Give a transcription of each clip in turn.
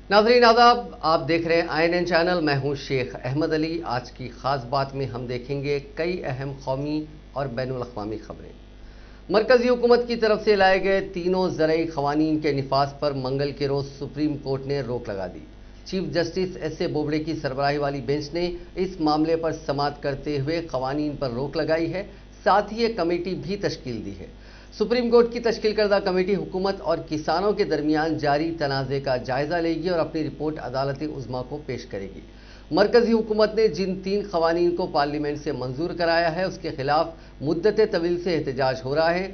नाज़रीन आदाब, आप देख रहे हैं INN चैनल। मैं हूं शेख अहमद अली। आज की खास बात में हम देखेंगे कई अहम कौमी और बैनुल अक़वामी खबरें। मरकजी हुकूमत की तरफ से लाए गए तीनों ज़रई क़वानीन के निफाज पर मंगल के रोज़ सुप्रीम कोर्ट ने रोक लगा दी। Chief justice S.A. बोबड़े की सरबराही वाली बेंच ने इस मामले पर समाअत करते हुए क़वानीन पर रोक लगाई है। साथ ही एक कमेटी भी तश्कील दी है। सुप्रीम कोर्ट की तश्कील करदा कमेटी हुकूमत और किसानों के दरमियान जारी तनाज़े का जायजा लेगी और अपनी रिपोर्ट अदालत उज़्मा को पेश करेगी। मरकजी हुकूमत ने जिन 3 क़वानीन को पार्लियामेंट से मंजूर कराया है, उसके खिलाफ मुद्दत तवील से एहतजाज हो रहा है।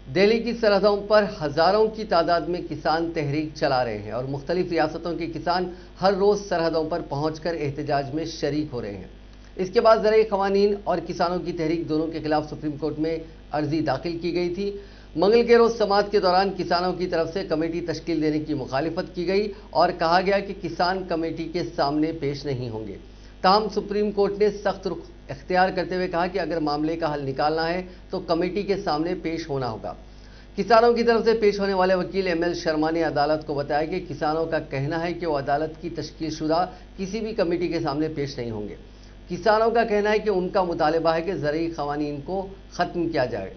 दिल्ली की सरहदों पर हज़ारों की तादाद में किसान तहरीक चला रहे हैं और मुख्तलिफ रियासतों के किसान हर रोज़ सरहदों पर पहुँच कर एहतजाज में शरीक हो रहे हैं। इसके बाद ज़रई क़वानीन और किसानों की तहरीक दोनों के खिलाफ सुप्रीम कोर्ट में अर्जी दाखिल की गई थी। मंगल के रोज़ समाअत के दौरान किसानों की तरफ से कमेटी तश्कील देने की मुखालिफत की गई और कहा गया कि किसान कमेटी के सामने पेश नहीं होंगे। ताहम सुप्रीम कोर्ट ने सख्त रुख इख्तियार करते हुए कहा कि अगर मामले का हल निकालना है तो कमेटी के सामने पेश होना होगा। किसानों की तरफ से पेश होने वाले वकील ML शर्मा ने अदालत को बताया कि किसानों का कहना है कि वो अदालत की तश्कील शुदा किसी भी कमेटी के सामने पेश नहीं होंगे। किसानों का कहना है कि उनका मुतालबा है कि ज़रई क़वानीन को ख़त्म किया जाए।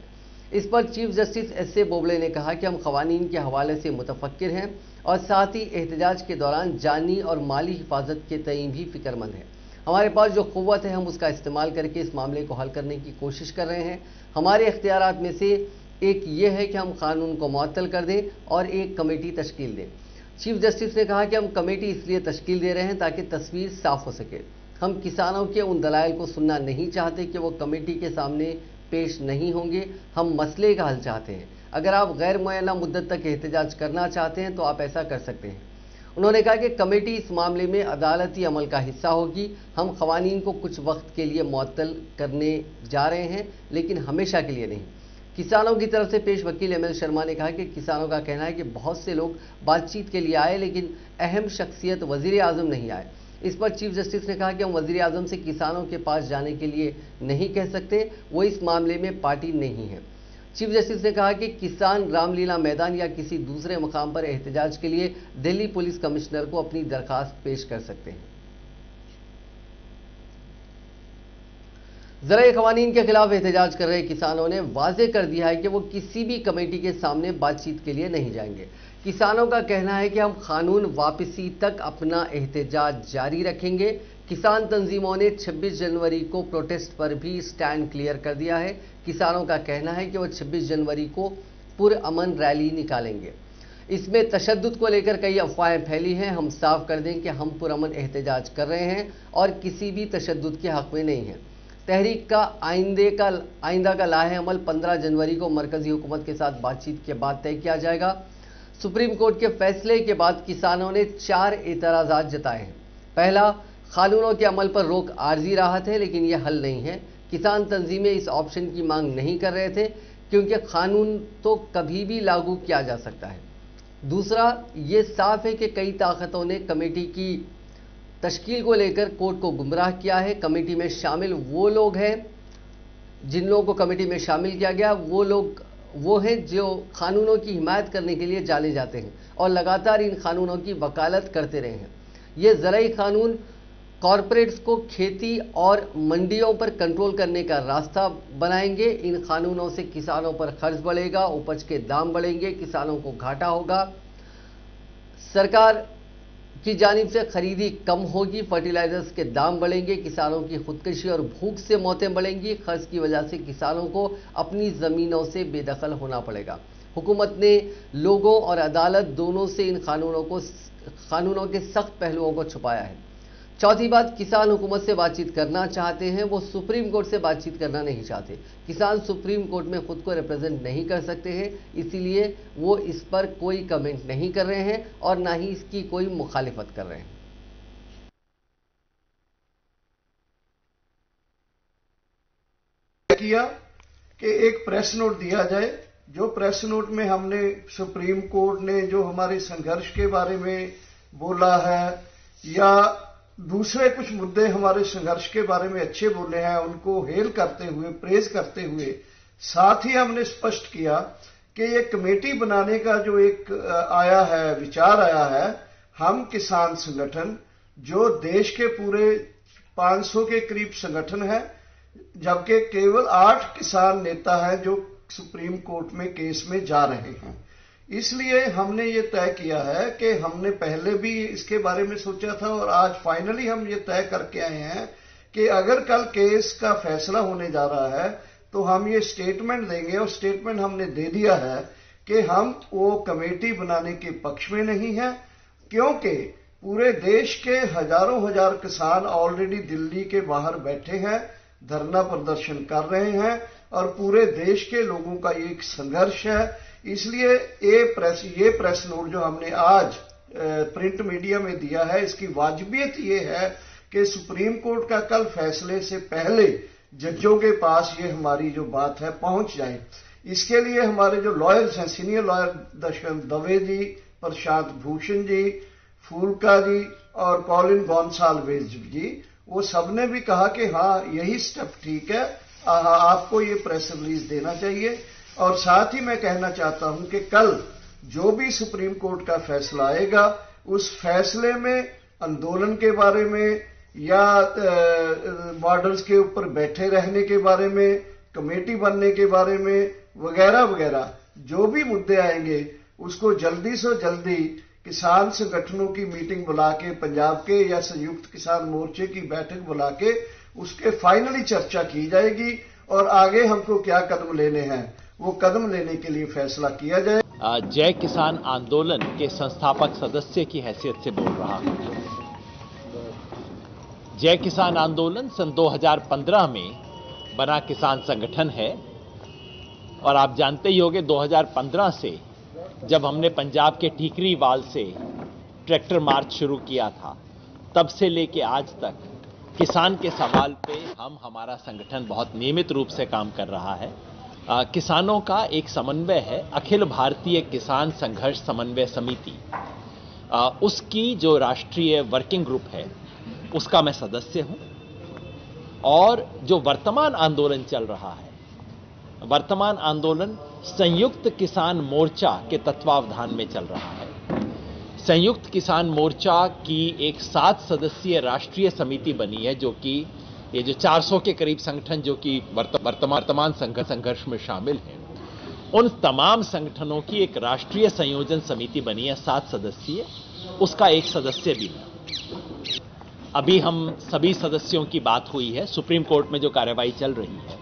इस पर चीफ जस्टिस S.A. बोबड़े ने कहा कि हम क़वानीन के हवाले से मुतफक्किर हैं और साथ ही एहतजाज के दौरान जानी और माली हिफाजत के तईं भी फ़िक्रमंद हैं। हमारे पास जो क़ुव्वत है हम उसका इस्तेमाल करके इस मामले को हल करने की कोशिश कर रहे हैं। हमारे इख्तियारात में से एक ये है कि हम कानून को मुअत्तल कर दें और एक कमेटी तश्कील दें। चीफ जस्टिस ने कहा कि हम कमेटी इसलिए तश्कील दे रहे हैं ताकि तस्वीर साफ हो सके। हम किसानों के उन दलाइल को सुनना नहीं चाहते कि वो कमेटी के सामने पेश नहीं होंगे। हम मसले का हल चाहते हैं। अगर आप गैर मुअय्यना मुद्दत तक एहतजाज करना चाहते हैं तो आप ऐसा कर सकते हैं। उन्होंने कहा कि कमेटी इस मामले में अदालती अमल का हिस्सा होगी। हम क़वानीन को कुछ वक्त के लिए मुअत्तल करने जा रहे हैं, लेकिन हमेशा के लिए नहीं। किसानों की तरफ से पेश वकील ML शर्मा ने कहा कि किसानों का कहना है कि बहुत से लोग बातचीत के लिए आए, लेकिन अहम शख्सियत वज़ीर आज़म नहीं आए। इस पर चीफ जस्टिस ने कहा कि हम वज़ीर आज़म से किसानों के पास जाने के लिए नहीं कह सकते, वो इस मामले में पार्टी नहीं है। चीफ जस्टिस ने कहा कि किसान रामलीला मैदान या किसी दूसरे मकाम पर एहतजाज के लिए दिल्ली पुलिस कमिश्नर को अपनी दरखास्त पेश कर सकते हैं। ज़रई क़वानीन के खिलाफ एहतजाज कर रहे किसानों ने वाज़ेह कर दिया है कि वो किसी भी कमेटी के सामने बातचीत के लिए नहीं जाएंगे। किसानों का कहना है कि हम कानून वापसी तक अपना एहतजाज जारी रखेंगे। किसान तंजीमों ने 26 जनवरी को प्रोटेस्ट पर भी स्टैंड क्लियर कर दिया है। किसानों का कहना है कि वो 26 जनवरी को पुरअमन रैली निकालेंगे। इसमें तशद्दुद को लेकर कई अफवाहें फैली हैं। हम साफ कर दें कि हम पुरअमन एहतजाज कर रहे हैं और किसी भी तशद्दुद के हक़ में नहीं हैं। तहरीक का आइंदा का लाहे अमल 15 जनवरी को मरकजी हुकूमत के साथ बातचीत के बाद तय किया जाएगा। सुप्रीम कोर्ट के फैसले के बाद किसानों ने 4 एतराज़ात जताए हैं। पहला, कानूनों के अमल पर रोक आर्जी राहत है, लेकिन यह हल नहीं है। किसान तंजीमें इस ऑप्शन की मांग नहीं कर रहे थे क्योंकि कानून तो कभी भी लागू किया जा सकता है। दूसरा, ये साफ है कि कई ताकतों ने कमेटी की तश्कील को लेकर कोर्ट को गुमराह किया है। कमेटी में शामिल वो लोग हैं, जिन लोगों को कमेटी में शामिल किया गया वो लोग वो हैं जो कानूनों की हिमायत करने के लिए जाने जाते हैं और लगातार इन कानूनों की वकालत करते रहे हैं। ये ज़रई कानून कॉरपोरेट्स को खेती और मंडियों पर कंट्रोल करने का रास्ता बनाएंगे। इन कानूनों से किसानों पर खर्च बढ़ेगा, उपज के दाम बढ़ेंगे, किसानों को घाटा होगा, सरकार की जानिब से खरीदी कम होगी, फर्टिलाइजर्स के दाम बढ़ेंगे, किसानों की खुदकशी और भूख से मौतें बढ़ेंगी। खर्च की वजह से किसानों को अपनी ज़मीनों से बेदखल होना पड़ेगा। हुकूमत ने लोगों और अदालत दोनों से इन कानूनों के सख्त पहलुओं को छुपाया है। चौथी बात, किसान हुकूमत से बातचीत करना चाहते हैं, वो सुप्रीम कोर्ट से बातचीत करना नहीं चाहते। किसान सुप्रीम कोर्ट में खुद को रिप्रेजेंट नहीं कर सकते हैं, इसीलिए वो इस पर कोई कमेंट नहीं कर रहे हैं और ना ही इसकी कोई मुखालिफत कर रहे हैं। किया कि एक प्रेस नोट दिया जाए। जो प्रेस नोट में हमने सुप्रीम कोर्ट ने जो हमारे संघर्ष के बारे में बोला है या दूसरे कुछ मुद्दे हमारे संघर्ष के बारे में अच्छे बोले हैं, उनको हेल करते हुए, प्रेज करते हुए, साथ ही हमने स्पष्ट किया कि ये कमेटी बनाने का जो एक आया है, विचार आया है, हम किसान संगठन, जो देश के पूरे 500 के करीब संगठन है, जबकि केवल 8 किसान नेता हैं जो सुप्रीम कोर्ट में केस में जा रहे हैं। इसलिए हमने ये तय किया है कि हमने पहले भी इसके बारे में सोचा था और आज फाइनली हम ये तय करके आए हैं कि अगर कल केस का फैसला होने जा रहा है तो हम ये स्टेटमेंट देंगे, और स्टेटमेंट हमने दे दिया है कि हम वो कमेटी बनाने के पक्ष में नहीं है, क्योंकि पूरे देश के हजारों हजार किसान ऑलरेडी दिल्ली के बाहर बैठे हैं, धरना प्रदर्शन कर रहे हैं और पूरे देश के लोगों का ये एक संघर्ष है। इसलिए ये प्रेस नोट जो हमने आज प्रिंट मीडिया में दिया है, इसकी वाजिबियत ये है कि सुप्रीम कोर्ट का कल फैसले से पहले जजों के पास ये हमारी जो बात है पहुंच जाए। इसके लिए हमारे जो लॉयर्स हैं, सीनियर लॉयर दशरथ दवे जी, प्रशांत भूषण जी, फूलका जी और कॉलिन गोंसाल्वेज जी, वो सबने भी कहा कि हाँ यही स्टेप ठीक है, आपको ये प्रेस रिलीज देना चाहिए। और साथ ही मैं कहना चाहता हूं कि कल जो भी सुप्रीम कोर्ट का फैसला आएगा, उस फैसले में आंदोलन के बारे में या बॉर्डर्स के ऊपर बैठे रहने के बारे में, कमेटी बनने के बारे में वगैरह वगैरह जो भी मुद्दे आएंगे, उसको जल्दी से जल्दी किसान संगठनों की मीटिंग बुला के, पंजाब के या संयुक्त किसान मोर्चे की बैठक बुला के उसके फाइनली चर्चा की जाएगी और आगे हमको क्या कदम लेने हैं वो कदम लेने के लिए फैसला किया जाए। जय किसान आंदोलन के संस्थापक सदस्य की हैसियत से बोल रहा हूं। जय किसान आंदोलन सन 2015 में बना किसान संगठन है और आप जानते ही होंगे 2015 से जब हमने पंजाब के ठीकरीवाल से ट्रैक्टर मार्च शुरू किया था, तब से लेके आज तक किसान के सवाल पे हमारा संगठन बहुत नियमित रूप से काम कर रहा है। किसानों का एक समन्वय है, अखिल भारतीय किसान संघर्ष समन्वय समिति, उसकी जो राष्ट्रीय वर्किंग ग्रुप है उसका मैं सदस्य हूं। और जो वर्तमान आंदोलन चल रहा है, वर्तमान आंदोलन संयुक्त किसान मोर्चा के तत्वावधान में चल रहा है। संयुक्त किसान मोर्चा की एक 7 सदस्यीय राष्ट्रीय समिति बनी है, जो कि ये जो 400 के करीब संगठन जो कि वर्तमान संघर्ष में शामिल हैं, उन तमाम संगठनों की एक राष्ट्रीय संयोजन समिति बनी है 7 सदस्यीय, उसका एक सदस्य भी है। अभी हम सभी सदस्यों की बात हुई है। सुप्रीम कोर्ट में जो कार्यवाही चल रही है,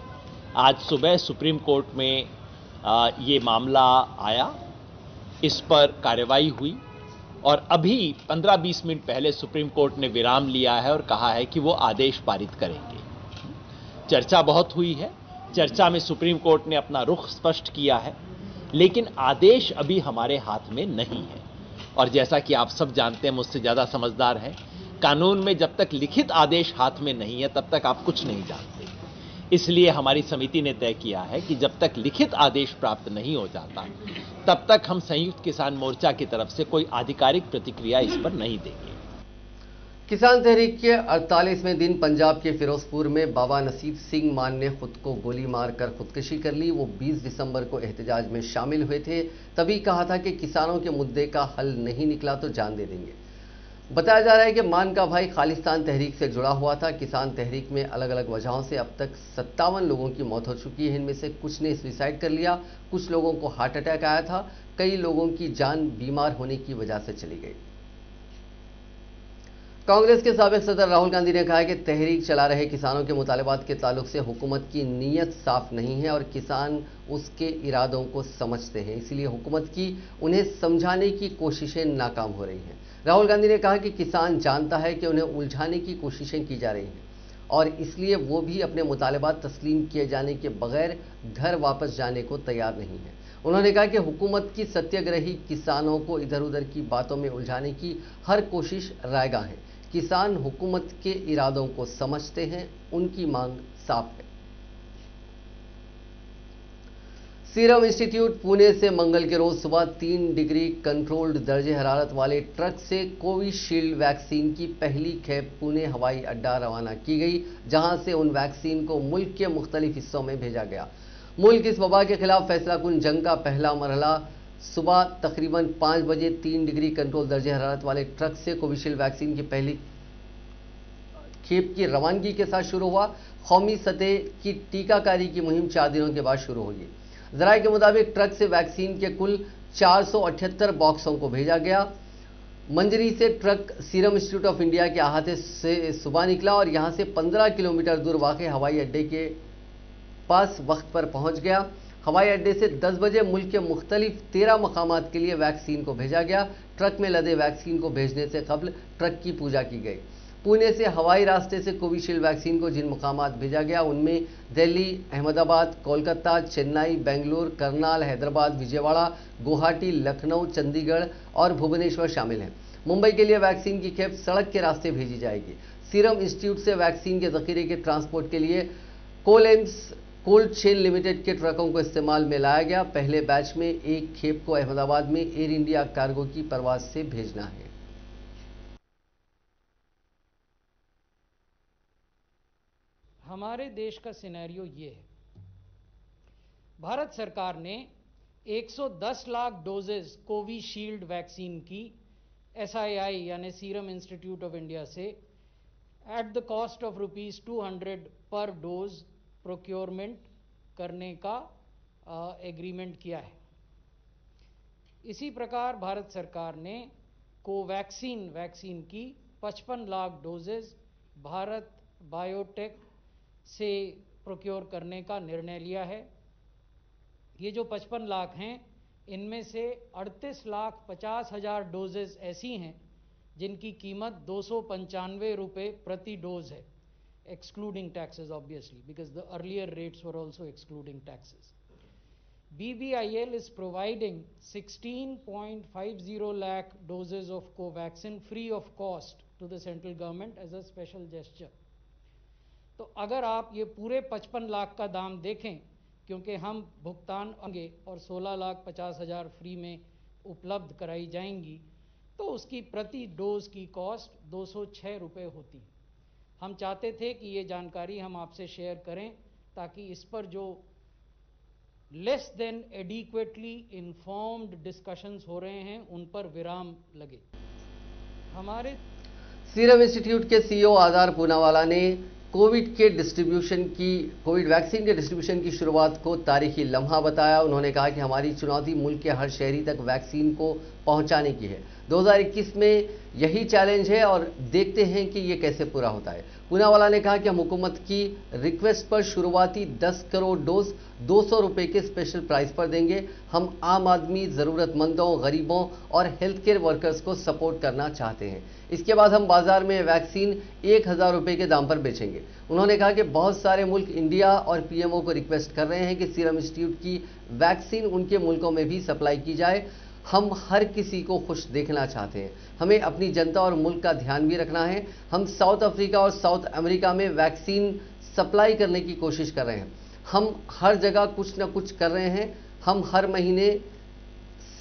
आज सुबह सुप्रीम कोर्ट में ये मामला आया, इस पर कार्यवाही हुई और अभी 15-20 मिनट पहले सुप्रीम कोर्ट ने विराम लिया है और कहा है कि वो आदेश पारित करेंगे। चर्चा बहुत हुई है, चर्चा में सुप्रीम कोर्ट ने अपना रुख स्पष्ट किया है, लेकिन आदेश अभी हमारे हाथ में नहीं है। और जैसा कि आप सब जानते हैं, मुझसे ज़्यादा समझदार हैं, कानून में जब तक लिखित आदेश हाथ में नहीं है तब तक आप कुछ नहीं जानते। इसलिए हमारी समिति ने तय किया है कि जब तक लिखित आदेश प्राप्त नहीं हो जाता तब तक हम संयुक्त किसान मोर्चा की तरफ से कोई आधिकारिक प्रतिक्रिया इस पर नहीं देंगे। किसान तहरीक के 48वें दिन पंजाब के फिरोजपुर में बाबा नसीब सिंह मान ने खुद को गोली मारकर खुदकुशी कर ली। वो 20 दिसंबर को एहतजाज में शामिल हुए थे, तभी कहा था कि किसानों के मुद्दे का हल नहीं निकला तो जान दे देंगे। बताया जा रहा है कि मान का भाई खालिस्तान तहरीक से जुड़ा हुआ था। किसान तहरीक में अलग अलग वजहों से अब तक 57 लोगों की मौत हो चुकी है। इनमें से कुछ ने सुसाइड कर लिया, कुछ लोगों को हार्ट अटैक आया था, कई लोगों की जान बीमार होने की वजह से चली गई। कांग्रेस के साबिक सदर राहुल गांधी ने कहा है कि तहरीक चला रहे किसानों के मुतालबात के ताल्लुक से हुकूमत की नीयत साफ नहीं है और किसान उसके इरादों को समझते हैं, इसलिए हुकूमत की उन्हें समझाने की कोशिशें नाकाम हो रही हैं। राहुल गांधी ने कहा कि किसान जानता है कि उन्हें उलझाने की कोशिशें की जा रही हैं और इसलिए वो भी अपने मुतालबात तस्लीम किए जाने के बगैर घर वापस जाने को तैयार नहीं है। उन्होंने कहा कि हुकूमत की सत्याग्रही किसानों को इधर उधर की बातों में उलझाने की हर कोशिश रायगा है। किसान हुकूमत के इरादों को समझते हैं, उनकी मांग साफ है। सीरम इंस्टीट्यूट पुणे से मंगल के रोज सुबह 3 डिग्री कंट्रोल्ड दर्जे हरारत वाले ट्रक से कोविशील्ड वैक्सीन की पहली खेप पुणे हवाई अड्डा रवाना की गई, जहां से उन वैक्सीन को मुल्क के मुख्तलिफ हिस्सों में भेजा गया। मुल्क इस वबा के खिलाफ फैसला कुन जंग का पहला मरहला सुबह तकरीबन 5 बजे 3 डिग्री कंट्रोल दर्जे हरारत वाले ट्रक से कोविशील्ड वैक्सीन की पहली खेप की रवानगी के साथ शुरू हुआ। कौमी सतह की टीकाकारी की मुहिम 4 दिनों के बाद शुरू होगी। जराये के मुताबिक ट्रक से वैक्सीन के कुल 478 बॉक्सों को भेजा गया। मंजरी से truck serum institute of India के अहाते से सुबह निकला और यहां से 15 किलोमीटर दूर वाक़ हवाई अड्डे के पास वक्त पर पहुंच गया। हवाई अड्डे से 10 बजे मुल्क के मुख्तलिफ 13 मकामात के लिए वैक्सीन को भेजा गया। ट्रक में लदे वैक्सीन को भेजने से कबल ट्रक की पूजा की गई। पुणे से हवाई रास्ते से कोविशील्ड वैक्सीन को जिन मकामात भेजा गया उनमें दिल्ली, अहमदाबाद, कोलकाता, चेन्नई, बेंगलुरु, करनाल, हैदराबाद, विजयवाड़ा, गुवाहाटी, लखनऊ, चंडीगढ़ और भुवनेश्वर शामिल हैं। मुंबई के लिए वैक्सीन की खेप सड़क के रास्ते भेजी जाएगी। सीरम इंस्टीट्यूट से वैक्सीन के जखीरे के ट्रांसपोर्ट के लिए कोलेम्स कोल्ड चेन लिमिटेड के ट्रकों को इस्तेमाल में लाया गया। पहले बैच में एक खेप को अहमदाबाद में एयर इंडिया कार्गो की परवाज से भेजना है। हमारे देश का सिनेरियो ये है, भारत सरकार ने 110 लाख डोजेस कोविशील्ड वैक्सीन की SII यानी सीरम इंस्टीट्यूट ऑफ इंडिया से एट द कॉस्ट ऑफ ₹200 पर डोज प्रोक्योरमेंट करने का एग्रीमेंट किया है। इसी प्रकार भारत सरकार ने कोवैक्सीन वैक्सीन की 55 लाख डोजेस भारत बायोटेक से प्रोक्योर करने का निर्णय लिया है। ये जो 55 लाख हैं, इनमें से 38,50,000 डोजेस ऐसी हैं जिनकी कीमत ₹295 प्रति डोज है, excluding taxes obviously, because the earlier rates were also excluding taxes. BBIL is providing 16.50 lakh doses of Covaxin free of cost to the central government as a special gesture. तो अगर आप ये पूरे 55 लाख का दाम देखें, क्योंकि हम भुगतान होंगे और 16,50,000 फ्री में उपलब्ध कराई जाएंगी, तो उसकी प्रति डोज की कॉस्ट ₹206 होती। हम चाहते थे कि ये जानकारी हम आपसे शेयर करें ताकि इस पर जो less than adequately informed discussions हो रहे हैं उन पर विराम लगे। हमारे सीरम इंस्टीट्यूट के CEO आधार पूनावाला ने कोविड वैक्सीन के डिस्ट्रीब्यूशन की शुरुआत को तारीखी लम्हा बताया। उन्होंने कहा कि हमारी चुनौती मुल्क के हर शहरी तक वैक्सीन को पहुंचाने की है। 2021 में यही चैलेंज है और देखते हैं कि ये कैसे पूरा होता है। पूनावाला ने कहा कि हम हुकूमत की रिक्वेस्ट पर शुरुआती 10 करोड़ डोज ₹200 के स्पेशल प्राइस पर देंगे। हम आम आदमी, ज़रूरतमंदों, गरीबों और हेल्थ केयर वर्कर्स को सपोर्ट करना चाहते हैं। इसके बाद हम बाजार में वैक्सीन ₹1000 के दाम पर बेचेंगे। उन्होंने कहा कि बहुत सारे मुल्क इंडिया और PMO को रिक्वेस्ट कर रहे हैं कि सीरम इंस्टीट्यूट की वैक्सीन उनके मुल्कों में भी सप्लाई की जाए। हम हर किसी को खुश देखना चाहते हैं। हमें अपनी जनता और मुल्क का ध्यान भी रखना है। हम साउथ अफ्रीका और साउथ अमेरिका में वैक्सीन सप्लाई करने की कोशिश कर रहे हैं। हम हर जगह कुछ ना कुछ कर रहे हैं। हम हर महीने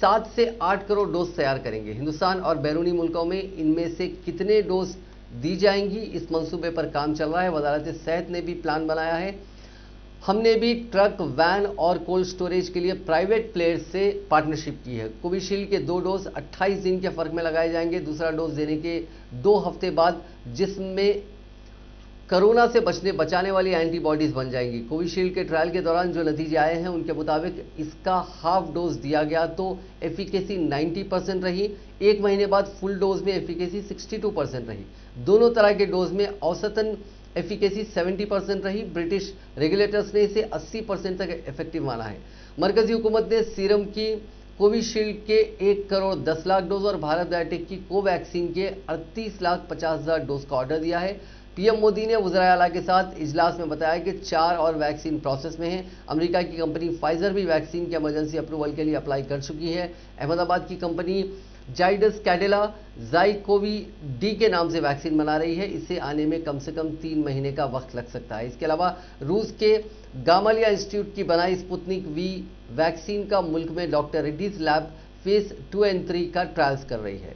7 से 8 करोड़ डोज तैयार करेंगे। हिंदुस्तान और बैरूनी मुल्कों में इनमें से कितने डोज दी जाएंगी, इस मंसूबे पर काम चल रहा है। वजारत सेहत ने भी प्लान बनाया है। हमने भी ट्रक, वैन और कोल्ड स्टोरेज के लिए प्राइवेट प्लेयर्स से पार्टनरशिप की है। कोविशील्ड के 2 डोज 28 दिन के फर्क में लगाए जाएंगे। दूसरा डोज देने के 2 हफ्ते बाद जिसमें कोरोना से बचाने वाली एंटीबॉडीज बन जाएंगी। कोविशील्ड के ट्रायल के दौरान जो नतीजे आए हैं उनके मुताबिक इसका हाफ डोज दिया गया तो एफिकेसी 90% रही। 1 महीने बाद फुल डोज में एफिकेसी 62% रही। दोनों तरह के डोज में औसतन एफिकेसी 70% रही। ब्रिटिश रेगुलेटर्स ने इसे 80% तक इफेक्टिव माना है। मरकजी हुकूमत ने सीरम की कोविशील्ड के 1 करोड़ 10 लाख डोज और भारत बायोटेक की कोवैक्सीन के 38,50,000 डोज का ऑर्डर दिया है। PM मोदी ने वज़ीर आला के साथ इजलास में बताया कि 4 और वैक्सीन प्रोसेस में है। अमेरिका की कंपनी फाइजर भी वैक्सीन के इमरजेंसी अप्रूवल के लिए अप्लाई कर चुकी है। अहमदाबाद की कंपनी जाइडस कैडिला ज़ाइकोवी-डी के नाम से वैक्सीन बना रही है। इसे आने में कम से कम 3 महीने का वक्त लग सकता है। इसके अलावा रूस के गामालिया इंस्टीट्यूट की बनाई स्पुतनिक V वैक्सीन का मुल्क में डॉक्टर रेड्डीज लैब फेज 2 और 3 का ट्रायल्स कर रही है।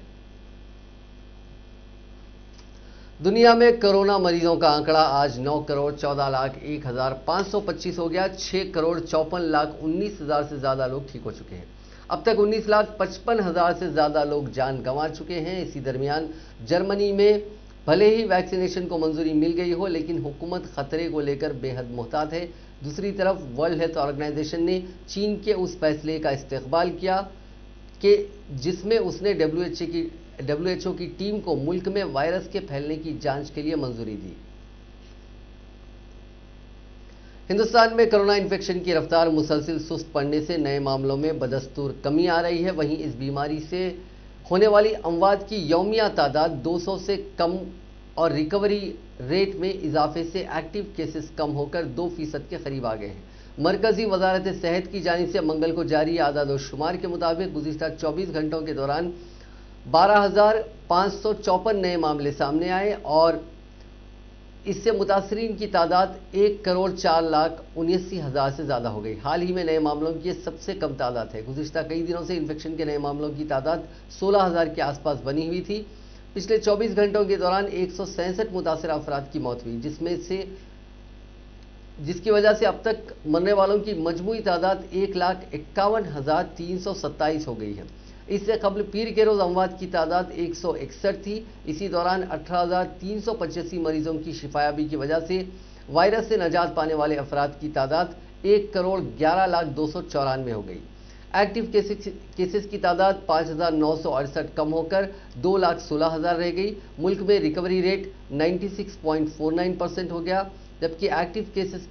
दुनिया में कोरोना मरीजों का आंकड़ा आज 9,14,01,525 हो गया। 6,54,19,000 से ज्यादा लोग ठीक हो चुके हैं। अब तक 19,55,000 से ज्यादा लोग जान गंवा चुके हैं। इसी दरमियान जर्मनी में भले ही वैक्सीनेशन को मंजूरी मिल गई हो, लेकिन हुकूमत खतरे को लेकर बेहद मुहतात है। दूसरी तरफ वर्ल्ड हेल्थ ऑर्गेनाइजेशन ने चीन के उस फैसले का इस्तकबाल किया कि जिसमें उसने डब्ल्यूएचओ की टीम को मुल्क में वायरस के फैलने की जांच के लिए मंजूरी दी। हिंदुस्तान में कोरोना इन्फेक्शन की रफ्तार मुसलसिल सुस्त पड़ने से नए मामलों में बदस्तूर कमी आ रही है। वहीं इस बीमारी से होने वाली अमवात की यौमिया तादाद 200 से कम और रिकवरी रेट में इजाफे से एक्टिव केसेस कम होकर 2% के करीब आ गए हैं। मरकजी वजारत सेहत की जानिब से मंगल को जारी आदाद-ओ-शुमार के मुताबिक गुज़िश्ता 24 घंटों के दौरान 12,554 नए मामले सामने आए और इससे मुतासरीन की तादाद 1,04,79,000 से ज्यादा हो गई। हाल ही में नए मामलों की सबसे कम तादाद है। गुज़िश्ता कई दिनों से इन्फेक्शन के नए मामलों की तादाद 16,000 के आसपास बनी हुई थी। पिछले 24 घंटों के दौरान 167 मुतासर अफराद की मौत हुई, जिसकी वजह से अब तक मरने वालों की मजमूई तादाद 1,51,327 हो गई है। इससे कबल पीर के रोज अमवात की तादाद 161 थी। इसी दौरान 18,385 मरीजों की शिफायाबी की वजह से वायरस से नजात पाने वाले अफराद की तादाद 1,11,294 हो गई। एक्टिव केसेस की तादाद 5,968 कम होकर 2,16,000 रह गई। मुल्क में रिकवरी रेट 96.49% हो गया, जबकि एक्टिव केसेस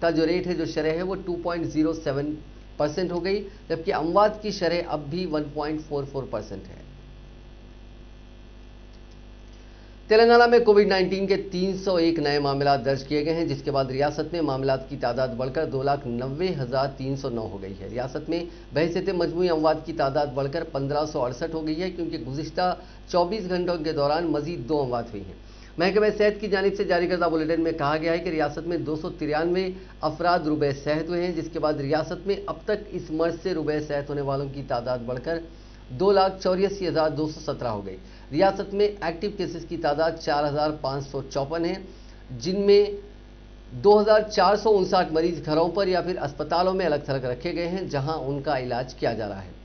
का जो रेट है, जो शरह है, वो 2.07% हो गई, जबकि अमवात की शरह अब भी 1.44% है। तेलंगाना में कोविड-19 के 301 नए मामला दर्ज किए गए हैं, जिसके बाद रियासत में मामलात की तादाद बढ़कर 2,90,309 हो गई है। रियासत में बहसीत मजमूई अमवात की तादाद बढ़कर 1,568 हो गई है, क्योंकि गुज़िश्ता 24 घंटों के दौरान मजीद 2 अमवात हुई हैं। महकमे सेहत की जानिब से जारी करदा बुलेटिन में कहा गया है कि रियासत में 293 अफराद रुबे सेहत हुए हैं, जिसके बाद रियासत में अब तक इस मर्ज से रुबे सेहत होने वालों की तादाद बढ़कर 2,84,217 हो गई। रियासत में एक्टिव केसेस की तादाद 4,554 है, जिनमें 2,459 मरीज घरों पर या फिर अस्पतालों में अलग थलग रखे गए हैं, जहां उनका इलाज किया जा रहा है।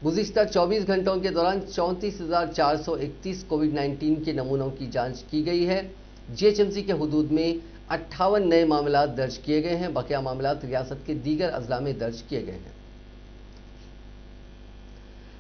गुज़िश्ता 24 घंटों के दौरान 34,431 कोविड-19 के नमूनों की जांच की गई है। जीएचएमसी के हुदूद में 58 नए मामला दर्ज किए गए हैं। बकिया मामला रियासत के दीगर अजला में दर्ज किए गए हैं।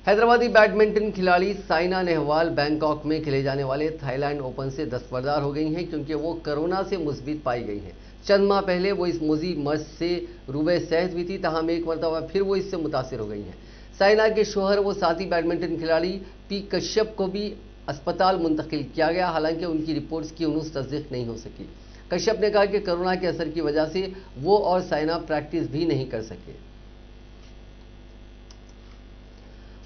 हैदराबादी बैडमिंटन खिलाड़ी साइना नेहवाल बैंकॉक में खेले जाने वाले थाईलैंड ओपन से दस्तबरदार हो गई हैं, क्योंकि वो कोरोना से मुस्बित पाई गई हैं। चंद माह पहले वो इस मुजी मर्ज से रुबे सेहत हुई थी, तहम एक मरतबा फिर वो इससे मुतासिर हो गई हैं। साइना के शोहर वो साथी बैडमिंटन खिलाड़ी पी कश्यप को भी अस्पताल मुंतकिल किया गया, हालांकि उनकी रिपोर्ट्स की उन्नीस तस्दीक नहीं हो सकी। कश्यप ने कहा कि कोरोना के असर की वजह से वो और साइना प्रैक्टिस भी नहीं कर सके।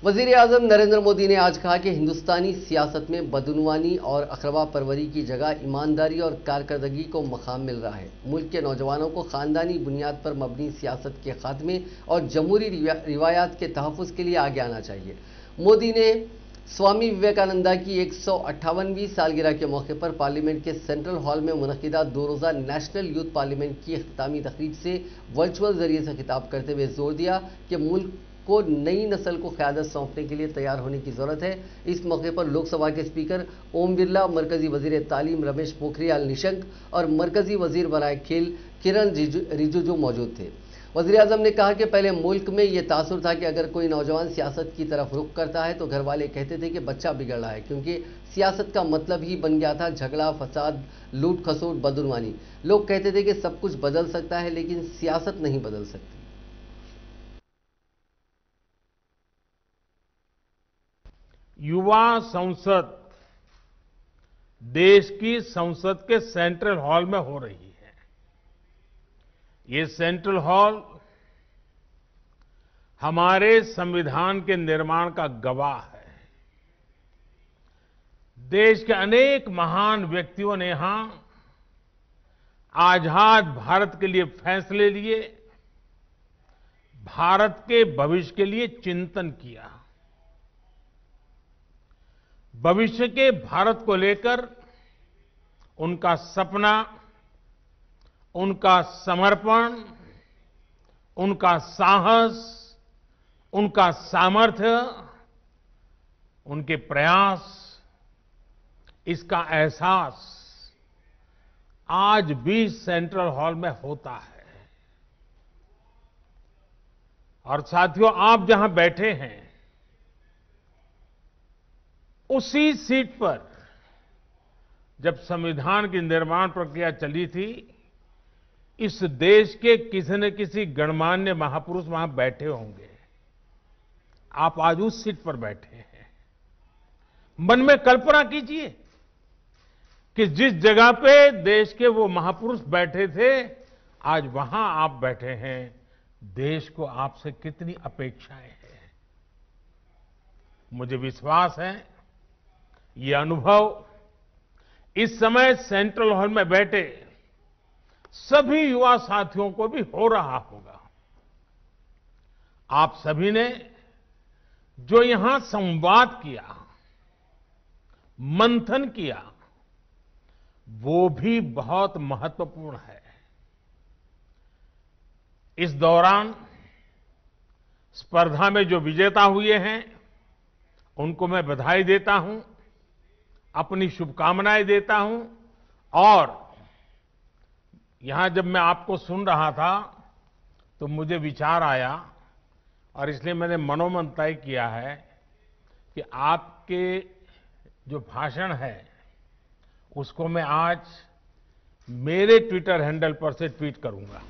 वजीर आजम नरेंद्र मोदी ने आज कहा कि हिंदुस्तानी सियासत में बदउनवानी और अखरवा परवरी की जगह ईमानदारी और कारकर्दगी को मकाम मिल रहा है। मुल्क के नौजवानों को खानदानी बुनियाद पर मबनी सियासत के खात्मे और जमहूरी रिवायात के तहफ़्फ़ुज़ के लिए आगे आना चाहिए। मोदी ने स्वामी विवेकानंदा की 158वीं सालगिरह के मौके पर पार्लियामेंट के सेंट्रल हॉल में मुनक़िदा 2 रोज़ा नेशनल यूथ पार्लियामेंट की इख्तितामी तकरीब से वर्चुअल जरिए से खिताब करते हुए जोर दिया कि मुल्क को नई नस्ल को क़यादत सौंपने के लिए तैयार होने की जरूरत है। इस मौके पर लोकसभा के स्पीकर ओम बिरला, मरकजी वजीर तालीम रमेश पोखरियाल निशंक और मरकजी वजीर बराए खेल किरण रिजिजू मौजूद थे। वज़ीर आज़म ने कहा कि पहले मुल्क में यह तासुर था कि अगर कोई नौजवान सियासत की तरफ रुख करता है तो घर वाले कहते थे कि बच्चा बिगड़ रहा है, क्योंकि सियासत का मतलब ही बन गया था झगड़ा, फसाद, लूट खसोट, बदउनवानी। लोग कहते थे कि सब कुछ बदल सकता है, लेकिन सियासत नहीं बदल सकती। युवा संसद देश की संसद के सेंट्रल हॉल में हो रही है। ये सेंट्रल हॉल हमारे संविधान के निर्माण का गवाह है। देश के अनेक महान व्यक्तियों ने यहां आजाद भारत के लिए फैसले लिए, भारत के भविष्य के लिए चिंतन किया। भविष्य के भारत को लेकर उनका सपना, उनका समर्पण, उनका साहस, उनका सामर्थ्य, उनके प्रयास, इसका एहसास आज भी सेंट्रल हॉल में होता है। और साथियों, आप जहां बैठे हैं उसी सीट पर जब संविधान की निर्माण प्रक्रिया चली थी, इस देश के किसी न किसी गणमान्य महापुरुष वहां बैठे होंगे। आप आज उस सीट पर बैठे हैं। मन में कल्पना कीजिए कि जिस जगह पे देश के वो महापुरुष बैठे थे, आज वहां आप बैठे हैं। देश को आपसे कितनी अपेक्षाएं हैं। मुझे विश्वास है ये अनुभव इस समय सेंट्रल हॉल में बैठे सभी युवा साथियों को भी हो रहा होगा। आप सभी ने जो यहां संवाद किया, मंथन किया, वो भी बहुत महत्वपूर्ण है। इस दौरान स्पर्धा में जो विजेता हुए हैं, उनको मैं बधाई देता हूं, अपनी शुभकामनाएं देता हूं। और यहां जब मैं आपको सुन रहा था तो मुझे विचार आया और इसलिए मैंने मनोमन तय किया है कि आपके जो भाषण है उसको मैं आज मेरे ट्विटर हैंडल पर से ट्वीट करूंगा।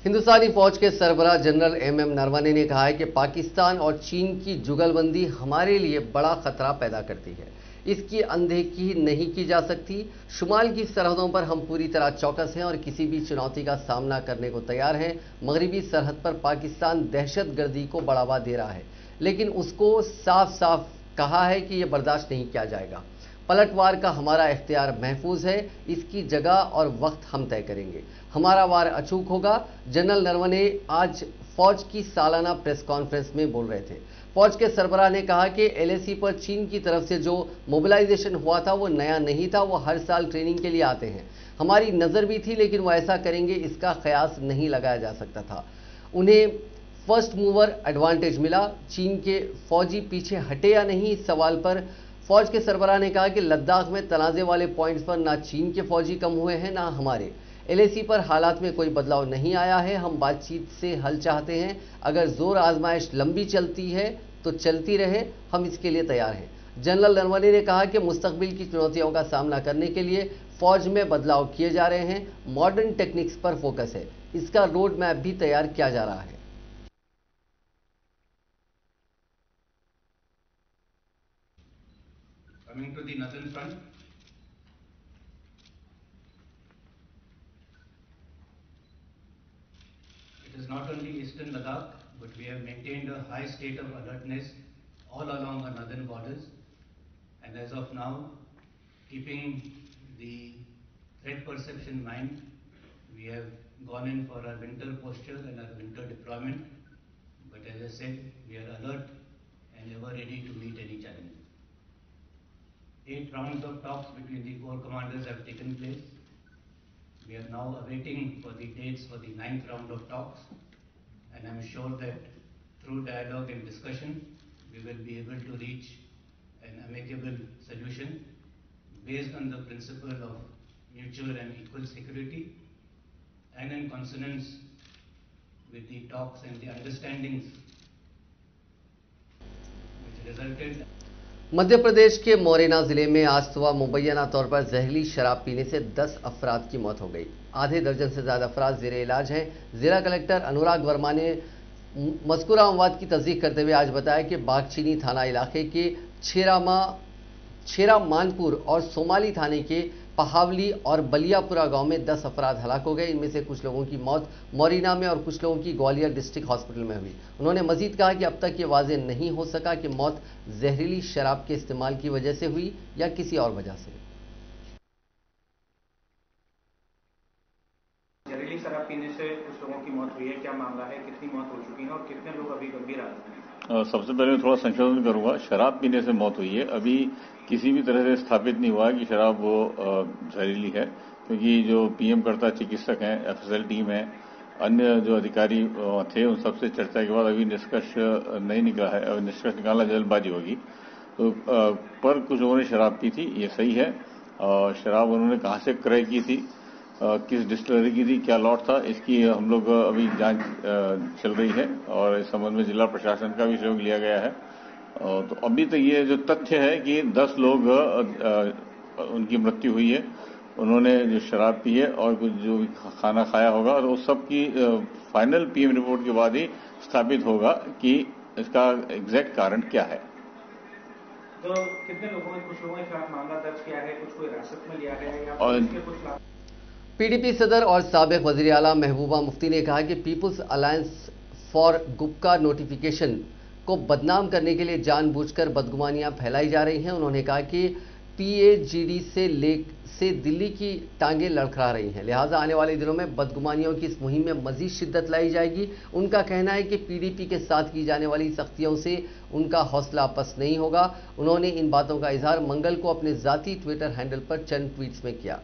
हिंदुस्तानी फौज के सरबराह जनरल एमएम नरवणे ने कहा है कि पाकिस्तान और चीन की जुगलबंदी हमारे लिए बड़ा खतरा पैदा करती है। इसकी अनदेखी नहीं की जा सकती। शुमाल की सरहदों पर हम पूरी तरह चौकस हैं और किसी भी चुनौती का सामना करने को तैयार हैं। मगरिबी सरहद पर पाकिस्तान दहशतगर्दी को बढ़ावा दे रहा है, लेकिन उसको साफ साफ कहा है कि यह बर्दाश्त नहीं किया जाएगा। पलटवार का हमारा इख्तियार महफूज है, इसकी जगह और वक्त हम तय करेंगे। हमारा वार अचूक होगा। जनरल नरवणे आज फौज की सालाना प्रेस कॉन्फ्रेंस में बोल रहे थे। फौज के सरबराह ने कहा कि एलएसी पर चीन की तरफ से जो मोबिलाइजेशन हुआ था वो नया नहीं था, वो हर साल ट्रेनिंग के लिए आते हैं। हमारी नज़र भी थी, लेकिन वो ऐसा करेंगे इसका कयास नहीं लगाया जा सकता था। उन्हें फर्स्ट मूवर एडवांटेज मिला। चीन के फौजी पीछे हटे या नहीं, इस सवाल पर फौज के सरबराह ने कहा कि लद्दाख में तनाजे वाले पॉइंट्स पर ना चीन के फौजी कम हुए हैं ना हमारे। एलएसी पर हालात में कोई बदलाव नहीं आया है। हम बातचीत से हल चाहते हैं। अगर जोर आजमाइश लंबी चलती है तो चलती रहे, हम इसके लिए तैयार हैं। जनरल नरवणे ने कहा कि मुस्तकबिल की चुनौतियों का सामना करने के लिए फौज में बदलाव किए जा रहे हैं। मॉडर्न टेक्निक्स पर फोकस है। इसका रोड मैप भी तैयार किया जा रहा है। Coming to the northern front, it is not only eastern Ladakh, but we have maintained a high state of alertness all along our northern borders. And as of now, keeping the threat perception in mind, we have gone in for our winter posture and our winter deployment. But as I said, we are alert and ever ready to meet any challenge. 8 rounds of talks between the corps commanders have taken place. We are now awaiting for the dates for the 9th round of talks, and I am sure that through dialogue and discussion, we will be able to reach an amicable solution based on the principle of mutual and equal security and in consonance with the talks and the understandings which resulted. Madhya Pradesh के मोरेना जिले में आज सुबह मुबैना तौर पर जहरीली शराब पीने से 10 अफराद की मौत हो गई। आधे दर्जन से ज्यादा अफराद जेरे इलाज हैं। जिला कलेक्टर अनुराग वर्मा ने मज़कूरा अमवात की तस्दीक करते हुए आज बताया कि बागचीनी थाना इलाके के छेरा मानपुर और सोमाली थाने के पहावली और बलियापुरा गांव में 10 अफराद हलाक हो गए। इनमें से कुछ लोगों की मौत मोरिना में और कुछ लोगों की ग्वालियर डिस्ट्रिक्ट हॉस्पिटल में हुई। उन्होंने मजीद कहा कि अब तक ये वाज़ेह नहीं हो सका कि मौत जहरीली शराब के इस्तेमाल की वजह से हुई या किसी और वजह से। जहरीली शराब पीने से कुछ लोगों की मौत हुई है, क्या मामला है, कितनी मौत हो चुकी है और कितने लोग अभी गंभीर हालत में? सबसे पहले मैं थोड़ा संशोधन करूंगा। शराब पीने से मौत हुई है, अभी किसी भी तरह से स्थापित नहीं हुआ कि शराब वो जहरीली है, क्योंकि जो पीएम कर्ता चिकित्सक हैं, एफएसएल टीम है, अन्य जो अधिकारी थे उन सबसे चर्चा के बाद अभी निष्कर्ष नहीं निकला है। अभी निष्कर्ष निकालना जल्दबाजी होगी। तो पर कुछ लोगों ने शराब पी थी, ये सही है। शराब उन्होंने कहां से क्रय की थी, किस डिस्टिलरी की थी, क्या लॉट था, इसकी हम लोग अभी जांच चल रही है और इस संबंध में जिला प्रशासन का भी सहयोग लिया गया है। तो अभी तक ये जो तथ्य है कि 10 लोग उनकी मृत्यु हुई है, उन्होंने जो शराब पी है और कुछ जो भी खाना खाया होगा, और उस सब की फाइनल पीएम रिपोर्ट के बाद ही स्थापित होगा कि इसका एग्जैक्ट कारण क्या है। तो कितने लोगों ने, कुछ लोगों ने खिलाफ मामला दर्ज किया है, कुछ को हिरासत में लिया गया है, या कुछ पीडीपी सदर और साबिक वजीर आला महबूबा मुफ्ती ने कहा कि peoples alliance for Gupkar notification को बदनाम करने के लिए जानबूझकर बदगुमानियां फैलाई जा रही हैं। उन्होंने कहा कि पीएजीडी से दिल्ली की टांगें लड़खड़ा रही हैं, लिहाजा आने वाले दिनों में बदगुमानियों की इस मुहिम में मजीद शिद्दत लाई जाएगी। उनका कहना है कि पीडीपी के साथ की जाने वाली सख्तियों से उनका हौसला पस्त नहीं होगा। उन्होंने इन बातों का इजहार मंगल को अपने जाती ट्विटर हैंडल पर चंद ट्वीट्स में किया।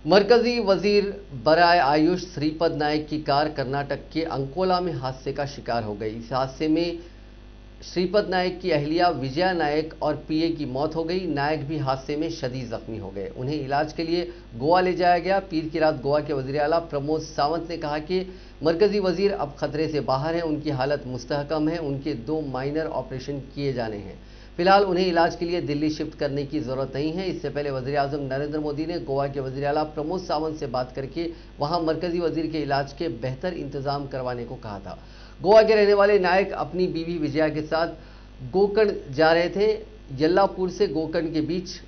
मरकजी वजीर बराए आयुष श्रीपद नायक की कार कर्नाटक के अंकोला में हादसे का शिकार हो गई। इस हादसे में श्रीपद नायक की अहलिया विजया नायक और पीए की मौत हो गई। नायक भी हादसे में शदीद जख्मी हो गए। उन्हें इलाज के लिए गोवा ले जाया गया। पीर की रात गोवा के वजीर आला प्रमोद सावंत ने कहा कि मरकजी वजीर अब खतरे से बाहर हैं, उनकी हालत मुस्तहकम है, उनके 2 माइनर ऑपरेशन किए जाने हैं। फिलहाल उन्हें इलाज के लिए दिल्ली शिफ्ट करने की जरूरत नहीं है। इससे पहले वजीर आजम नरेंद्र मोदी ने गोवा के वजीर आला प्रमोद सावंत से बात करके वहां मरकजी वजीर के इलाज के बेहतर इंतजाम करवाने को कहा था। गोवा के रहने वाले नायक अपनी बीवी विजया के साथ गोकर्ण जा रहे थे। यल्लापुर से गोकर्ण के बीच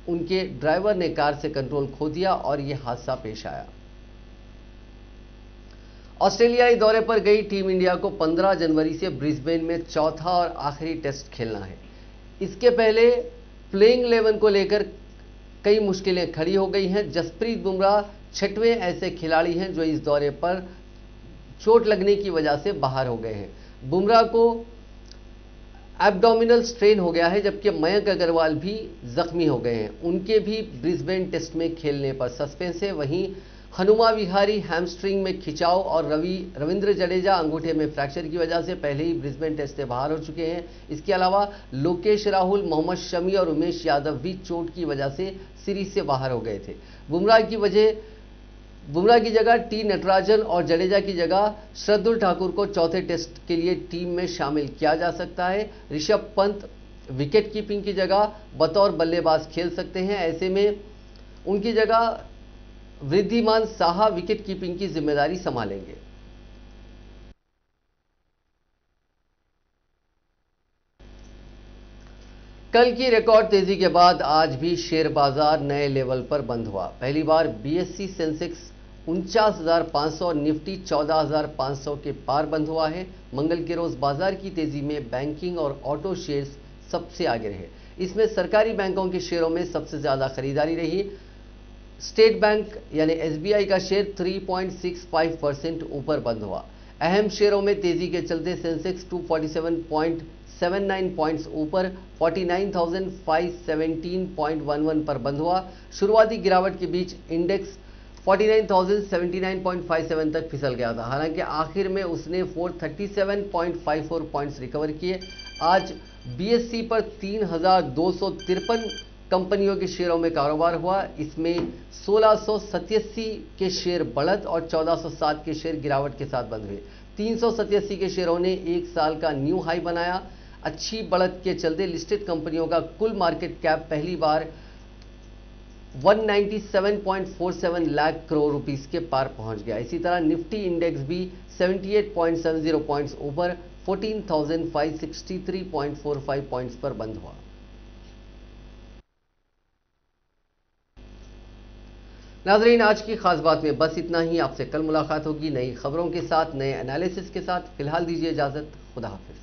उनके ड्राइवर ने कार से कंट्रोल खो दिया और यह हादसा पेश आया। ऑस्ट्रेलियाई दौरे पर गई टीम इंडिया को 15 जनवरी से ब्रिस्बेन में चौथा और आखिरी टेस्ट खेलना है। इसके पहले प्लेइंग 11 को लेकर कई मुश्किलें खड़ी हो गई हैं। जसप्रीत बुमराह 6वें ऐसे खिलाड़ी हैं जो इस दौरे पर चोट लगने की वजह से बाहर हो गए हैं। बुमराह को एब्डोमिनल स्ट्रेन हो गया है, जबकि मयंक अग्रवाल भी जख्मी हो गए हैं। उनके भी ब्रिस्बेन टेस्ट में खेलने पर सस्पेंस है। वहीं हनुमा विहारी हैमस्ट्रिंग में खिंचाव और रविंद्र जडेजा अंगूठे में फ्रैक्चर की वजह से पहले ही ब्रिस्बेन टेस्ट से बाहर हो चुके हैं। इसके अलावा लोकेश राहुल, मोहम्मद शमी और उमेश यादव भी चोट की वजह से सीरीज से बाहर हो गए थे। बुमराह की जगह टी नटराजन और जडेजा की जगह शार्दुल ठाकुर को चौथे टेस्ट के लिए टीम में शामिल किया जा सकता है। ऋषभ पंत विकेट कीपिंग की जगह बतौर बल्लेबाज खेल सकते हैं। ऐसे में उनकी जगह वृद्धिमान साहा विकेट कीपिंग की जिम्मेदारी संभालेंगे। कल की रिकॉर्ड तेजी के बाद आज भी शेयर बाजार नए लेवल पर बंद हुआ। पहली बार बीएसई सेंसेक्स 49,500 और निफ्टी 14,500 के पार बंद हुआ है। मंगल के रोज बाजार की तेजी में बैंकिंग और ऑटो शेयर्स सबसे आगे रहे। इसमें सरकारी बैंकों के शेयरों में सबसे ज्यादा खरीदारी रही। स्टेट बैंक यानी एसबीआई का शेयर 3.65% ऊपर बंद हुआ। अहम शेयरों में तेजी के चलते सेंसेक्स 247.79 पॉइंट्स ऊपर 49,517.11 पर बंद हुआ। शुरुआती गिरावट के बीच इंडेक्स 49,079.57 तक फिसल गया था। हालांकि आखिर में उसने 437.54 पॉइंट्स रिकवर किए। आज बीएसई पर 3,253 कंपनियों के शेयरों में कारोबार हुआ। इसमें 1687 के शेयर बढ़त और 1407 के शेयर गिरावट के साथ बंद हुए। 387 के शेयरों ने एक साल का न्यू हाई बनाया। अच्छी बढ़त के चलते लिस्टेड कंपनियों का कुल मार्केट कैप पहली बार 197.47 लाख करोड़ रुपीस के पार पहुंच गया। इसी तरह निफ्टी इंडेक्स भी 78.70 पॉइंट्स ऊपर 14,563.45 पॉइंट्स पर बंद हुआ। नाजरीन, आज की खास बात में बस इतना ही। आपसे कल मुलाकात होगी नई खबरों के साथ, नए एनालिसिस के साथ। फिलहाल दीजिए इजाजत। खुदा हाफिज।